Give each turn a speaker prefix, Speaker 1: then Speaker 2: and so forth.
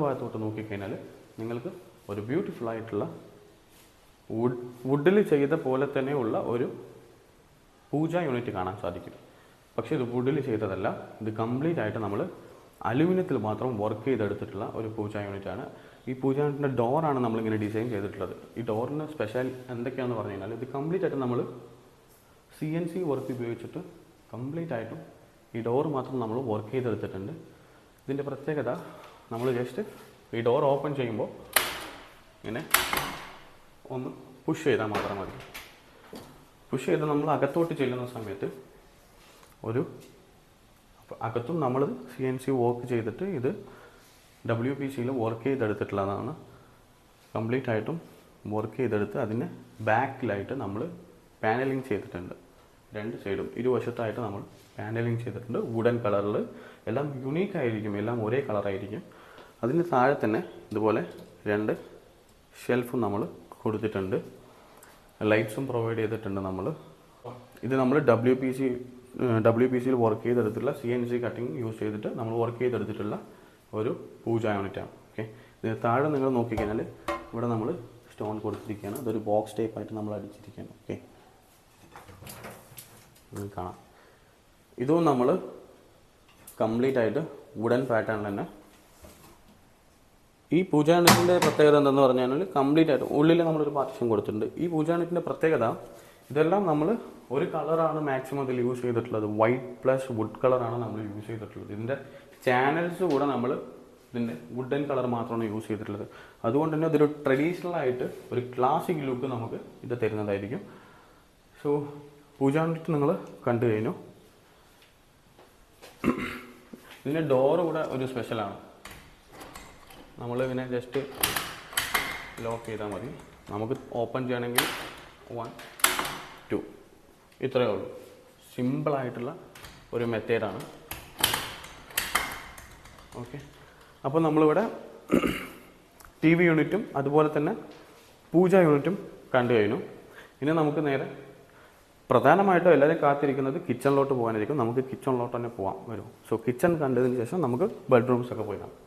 Speaker 1: ഭാഗത്തോട്ട് നോക്കിക്കഴിഞ്ഞാൽ നിങ്ങൾക്ക് ഒരു ബ്യൂട്ടിഫുൾ ആയിട്ടുള്ള വുഡിൽ ചെയ്ത പോലെ തന്നെയുള്ള ഒരു പൂജ യൂണിറ്റ് കാണാൻ സാധിക്കും. പക്ഷേ ഇത് വുഡിൽ ചെയ്തതല്ല, ഇത് കംപ്ലീറ്റ് ആയിട്ട് നമ്മൾ അലുമിനിയത്തിൽ മാത്രം വർക്ക് ചെയ്തെടുത്തിട്ടുള്ള ഒരു പൂജ യൂണിറ്റാണ്. ഈ പൂജ യൂണിറ്റിൻ്റെ ഡോറാണ് നമ്മളിങ്ങനെ ഡിസൈൻ ചെയ്തിട്ടുള്ളത്. ഈ ഡോറിന് സ്പെഷ്യൽ എന്തൊക്കെയാണെന്ന് പറഞ്ഞു കഴിഞ്ഞാൽ ഇത് കംപ്ലീറ്റ് ആയിട്ട് നമ്മൾ CNC വർക്ക് ഉപയോഗിച്ചിട്ട് കംപ്ലീറ്റ് ആയിട്ടും ഈ ഡോർ മാത്രം നമ്മൾ വർക്ക് ചെയ്തെടുത്തിട്ടുണ്ട്. ഇതിൻ്റെ പ്രത്യേകത നമ്മൾ ജസ്റ്റ് ഈ ഡോർ ഓപ്പൺ ചെയ്യുമ്പോൾ ഇങ്ങനെ ഒന്ന് പുഷ് ചെയ്താൽ മാത്രം മതി. പുഷ് ചെയ്ത് നമ്മൾ അകത്തോട്ട് ചെല്ലുന്ന സമയത്ത് അകത്തും നമ്മൾ CNC വർക്ക് ചെയ്തിട്ട് ഇത് WPCയിൽ വർക്ക് ചെയ്തെടുത്തിട്ടുള്ളതാണ്. കംപ്ലീറ്റ് ആയിട്ടും വർക്ക് ചെയ്തെടുത്ത് അതിന് ബാക്കിലായിട്ട് നമ്മൾ പാനലിങ് ചെയ്തിട്ടുണ്ട്. രണ്ട് സൈഡും ഇരുവശത്തായിട്ട് നമ്മൾ പാനലിങ് ചെയ്തിട്ടുണ്ട്. വുഡൻ കളറിൽ എല്ലാം യുണീക്ക് ആയിരിക്കും, എല്ലാം ഒരേ കളറായിരിക്കും. അതിന് താഴെ തന്നെ ഇതുപോലെ രണ്ട് ഷെൽഫും നമ്മൾ കൊടുത്തിട്ടുണ്ട്. ലൈറ്റ്സും പ്രൊവൈഡ് ചെയ്തിട്ടുണ്ട്. ഇത് നമ്മൾ WPCയിൽ വർക്ക് ചെയ്തെടുത്തിട്ടുള്ള CNC കട്ടിങ് യൂസ് ചെയ്തിട്ട് നമ്മൾ വർക്ക് ചെയ്തെടുത്തിട്ടുള്ള ഒരു പൂജ യൂണിറ്റാണ്. ഓക്കെ, ഇതിന് താഴെ നിങ്ങൾ നോക്കിക്കഴിഞ്ഞാൽ ഇവിടെ നമ്മൾ സ്റ്റോൺ കൊടുത്തിരിക്കുകയാണ്. അതൊരു ബോക്സ് ടൈപ്പായിട്ട് നമ്മൾ അടിച്ചിരിക്കുകയാണ്. ഓക്കെ, കാണാം. ഇതും നമ്മൾ കംപ്ലീറ്റ് ആയിട്ട് വുഡൻ പാറ്റേണിൽ തന്നെ. ഈ പൂജ യൂണിറ്റിൻ്റെ പ്രത്യേകത എന്താണെന്ന് പറഞ്ഞാൽ കംപ്ലീറ്റ് ആയിട്ട് ഉള്ളിൽ നമ്മളൊരു പാർട്ടീഷൻ കൊടുത്തിട്ടുണ്ട്. ഈ പൂജ യൂണിറ്റിൻ്റെ പ്രത്യേകത ഇതെല്ലാം നമ്മൾ ഒരു കളറാണ് മാക്സിമം ഇതിൽ യൂസ് ചെയ്തിട്ടുള്ളത്. വൈറ്റ് പ്ലസ് വുഡ് കളറാണ് നമ്മൾ യൂസ് ചെയ്തിട്ടുള്ളത്. ഇതിൻ്റെ ചാനൽസ് കൂടെ നമ്മൾ ഇതിൻ്റെ വുഡൻ കളർ മാത്രമാണ് യൂസ് ചെയ്തിട്ടുള്ളത്. അതുകൊണ്ട് തന്നെ ഇതൊരു ട്രഡീഷണൽ ആയിട്ട് ഒരു ക്ലാസിക് ലുക്ക് നമുക്ക് ഇത് തരുന്നതായിരിക്കും. സോ പൂജ യൂണിറ്റ് നിങ്ങൾ കണ്ടു കഴിഞ്ഞു. ഇതിൻ്റെ ഡോറ് കൂടെ ഒരു സ്പെഷ്യലാണ്. നമ്മളിങ്ങനെ ജസ്റ്റ് ലോക്ക് ചെയ്താൽ മതി. നമുക്ക് ഓപ്പൺ ചെയ്യണമെങ്കിൽ 1 2 ഇത്രയേ ഉള്ളൂ. സിമ്പിളായിട്ടുള്ള ഒരു മെത്തേഡാണ്. ഓക്കെ, അപ്പോൾ നമ്മളിവിടെ TV യൂണിറ്റും അതുപോലെ തന്നെ പൂജ യൂണിറ്റും കണ്ടു കഴിഞ്ഞു. ഇനി നമുക്ക് നേരെ പ്രധാനമായിട്ടും എല്ലാവരും കാത്തിരിക്കുന്നത് കിച്ചണിലോട്ട് പോകാനായിരിക്കും. നമുക്ക് കിച്ചണിലോട്ട് തന്നെ വരും. സോ കിച്ചൺ കണ്ടതിന് ശേഷം നമുക്ക് ബെഡ്റൂംസൊക്കെ പോയി കാണാം.